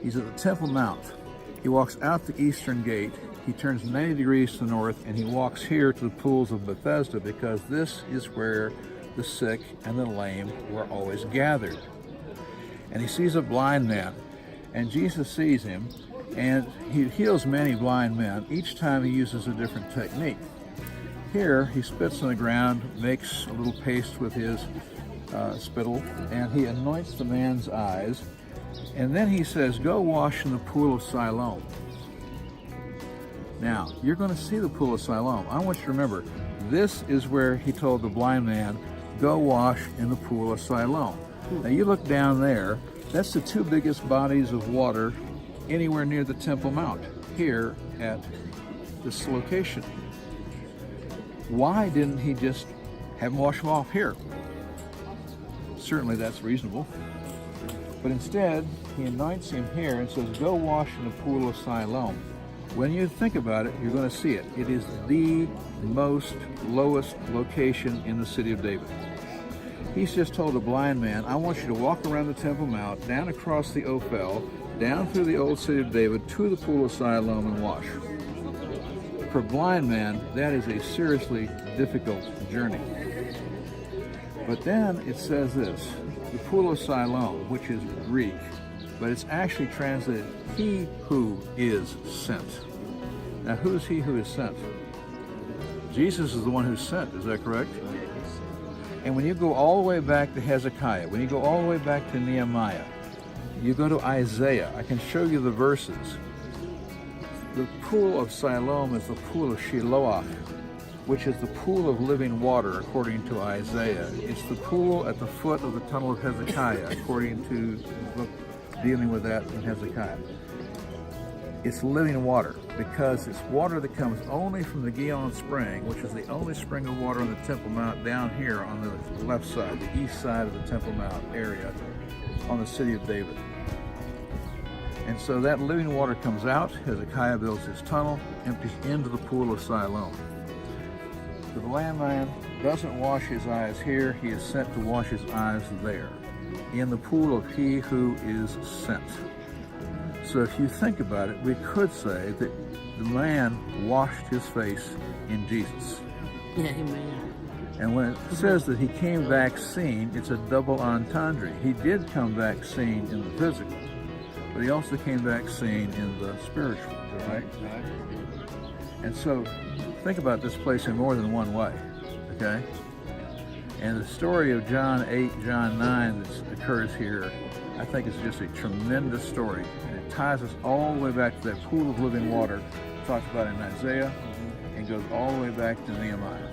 He's at the Temple Mount. He walks out the eastern gate. He turns 90 degrees to the north, and he walks here to the pools of Bethesda, because this is where the sick and the lame were always gathered. And he sees a blind man, and Jesus sees him, and he heals many blind men. Each time he uses a different technique. Here, he spits on the ground, makes a little paste with his spittle, and he anoints the man's eyes. And then he says, go wash in the pool of Siloam. Now, you're going to see the pool of Siloam. I want you to remember, this is where he told the blind man, go wash in the pool of Siloam. Now, you look down there, that's the two biggest bodies of water anywhere near the Temple Mount, here at this location. Why didn't he just have him wash them off here? Certainly that's reasonable. But instead, he anoints him here and says, go wash in the pool of Siloam. When you think about it, you're going to see it. It is the lowest location in the city of David. He's just told a blind man, I want you to walk around the Temple Mount, down across the Ophel, down through the old city of David, to the pool of Siloam and wash. For a blind man, that is a seriously difficult journey. But then it says this, the pool of Siloam, which is Greek, but it's actually translated, he who is sent. Now, who's he who is sent? Jesus is the one who's sent, is that correct? And when you go all the way back to Hezekiah, when you go all the way back to Nehemiah, you go to Isaiah, I can show you the verses. The pool of Siloam is the pool of Siloam, which is the pool of living water, according to Isaiah. It's the pool at the foot of the tunnel of Hezekiah, according to the book dealing with that in Hezekiah. It's living water, because it's water that comes only from the Gihon spring, which is the only spring of water on the Temple Mount down here on the left side, the east side of the Temple Mount area, on the city of David. And so that living water comes out, Hezekiah builds his tunnel, empties into the pool of Siloam. The blind man doesn't wash his eyes here, he is sent to wash his eyes there, in the pool of he who is sent. So if you think about it, we could say that the man washed his face in Jesus. Yeah, amen. And when it says that he came back seen, it's a double entendre. He did come back seen in the physical, but he also came back seen in the spiritual, right? And so think about this place in more than one way, okay? And the story of John 8, John 9 that occurs here, I think is just a tremendous story. And it ties us all the way back to that pool of living water talked about in Isaiah, and goes all the way back to Nehemiah.